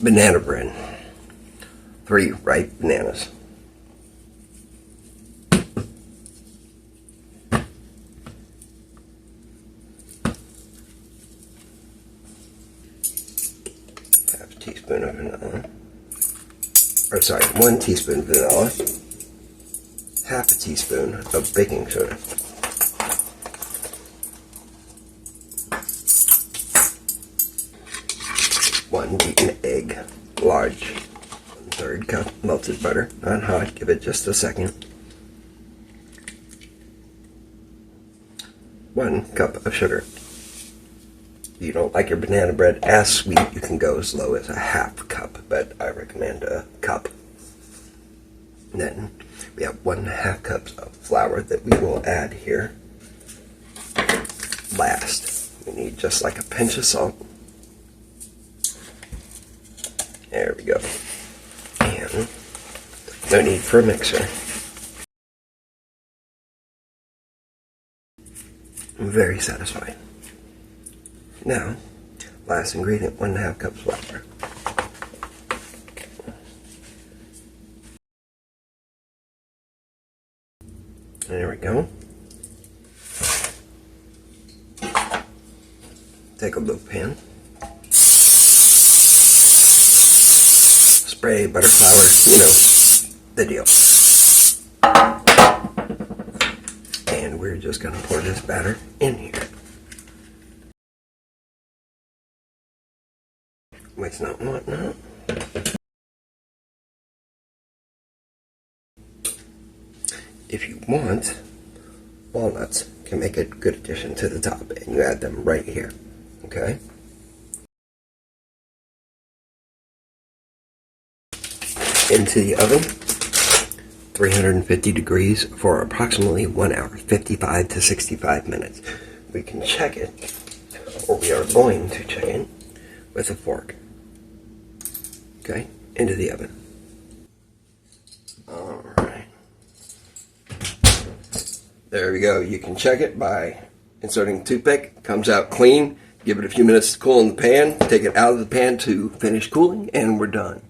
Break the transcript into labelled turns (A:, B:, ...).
A: banana bread. 3 ripe bananas. Half a teaspoon of vanilla. Or sorry, 1 teaspoon vanilla. Half a teaspoon of baking soda. One beaten egg, large. 1/3 cup melted butter, not hot, give it just a second. 1 cup of sugar. If you don't like your banana bread as sweet, you can go as low as a half cup, but I recommend a cup. And then we have 1/2 cups of flour that we will add here. Last, we need just like a pinch of salt. There we go. And no need for a mixer. I'm very satisfied. Now, last ingredient, 1/2 cup flour. There we go. Take a blue pan. Spray, butter, flour, you know, the deal. And we're just going to pour this batter in here. Waste not, want not. If you want, walnuts can make a good addition to the top, and you add them right here, okay? Into the oven, 350 degrees for approximately 1 hour, 55 to 65 minutes. We can check it, or we are going to check it with a fork. Okay, into the oven. Alright. There we go. You can check it by inserting a toothpick. Comes out clean. Give it a few minutes to cool in the pan. Take it out of the pan to finish cooling, and we're done.